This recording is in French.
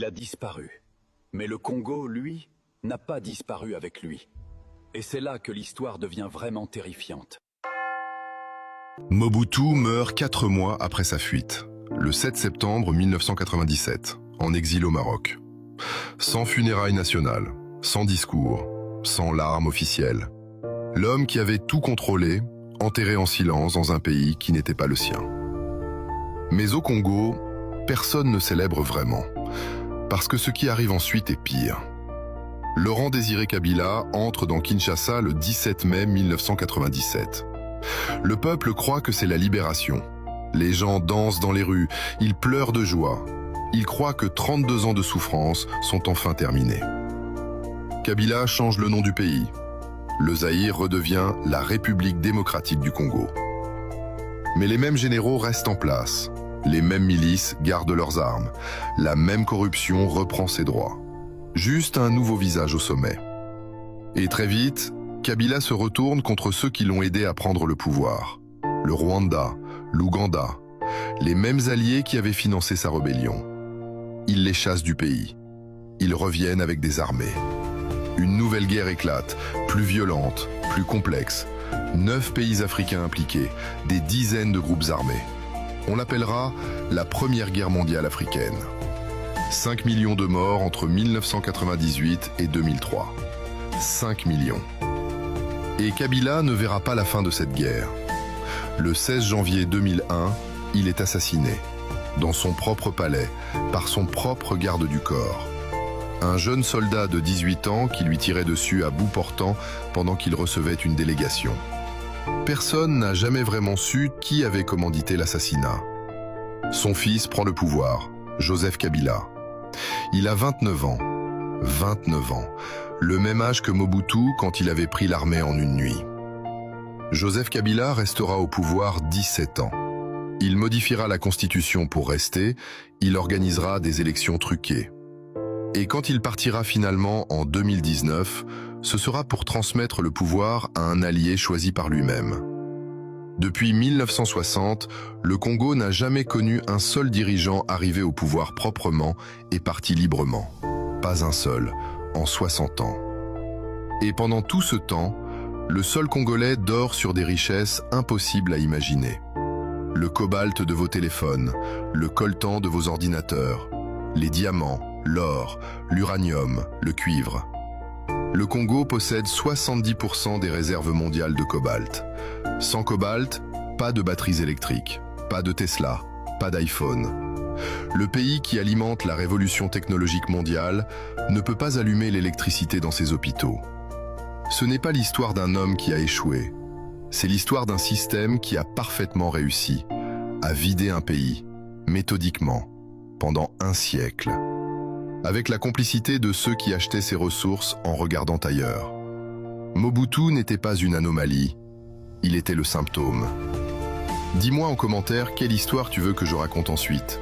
Il a disparu. Mais le Congo, lui, n'a pas disparu avec lui. Et c'est là que l'histoire devient vraiment terrifiante. Mobutu meurt 4 mois après sa fuite, le 7 septembre 1997, en exil au Maroc. Sans funérailles nationales, sans discours, sans larmes officielles. L'homme qui avait tout contrôlé, enterré en silence dans un pays qui n'était pas le sien. Mais au Congo, personne ne célèbre vraiment, parce que ce qui arrive ensuite est pire. Laurent-Désiré Kabila entre dans Kinshasa le 17 mai 1997. Le peuple croit que c'est la libération. Les gens dansent dans les rues, ils pleurent de joie. Ils croient que 32 ans de souffrance sont enfin terminés. Kabila change le nom du pays. Le Zaïre redevient la République démocratique du Congo. Mais les mêmes généraux restent en place. Les mêmes milices gardent leurs armes. La même corruption reprend ses droits. Juste un nouveau visage au sommet. Et très vite, Kabila se retourne contre ceux qui l'ont aidé à prendre le pouvoir. Le Rwanda, l'Ouganda, les mêmes alliés qui avaient financé sa rébellion. Il les chasse du pays. Ils reviennent avec des armées. Une nouvelle guerre éclate, plus violente, plus complexe. 9 pays africains impliqués, des dizaines de groupes armés. On l'appellera la Première Guerre mondiale africaine. 5 millions de morts entre 1998 et 2003. 5 millions. Et Kabila ne verra pas la fin de cette guerre. Le 16 janvier 2001, il est assassiné, dans son propre palais, par son propre garde du corps. Un jeune soldat de 18 ans qui lui tirait dessus à bout portant pendant qu'il recevait une délégation. Personne n'a jamais vraiment su qui avait commandité l'assassinat. Son fils prend le pouvoir, Joseph Kabila. Il a 29 ans. 29 ans. Le même âge que Mobutu quand il avait pris l'armée en une nuit. Joseph Kabila restera au pouvoir 17 ans. Il modifiera la constitution pour rester, il organisera des élections truquées. Et quand il partira finalement en 2019, ce sera pour transmettre le pouvoir à un allié choisi par lui-même. Depuis 1960, le Congo n'a jamais connu un seul dirigeant arrivé au pouvoir proprement et parti librement. Pas un seul, en 60 ans. Et pendant tout ce temps, le sol congolais dort sur des richesses impossibles à imaginer. Le cobalt de vos téléphones, le coltan de vos ordinateurs, les diamants, l'or, l'uranium, le cuivre. Le Congo possède 70% des réserves mondiales de cobalt. Sans cobalt, pas de batteries électriques, pas de Tesla, pas d'iPhone. Le pays qui alimente la révolution technologique mondiale ne peut pas allumer l'électricité dans ses hôpitaux. Ce n'est pas l'histoire d'un homme qui a échoué. C'est l'histoire d'un système qui a parfaitement réussi à vider un pays, méthodiquement, pendant un siècle, avec la complicité de ceux qui achetaient ses ressources en regardant ailleurs. Mobutu n'était pas une anomalie, il était le symptôme. Dis-moi en commentaire quelle histoire tu veux que je raconte ensuite.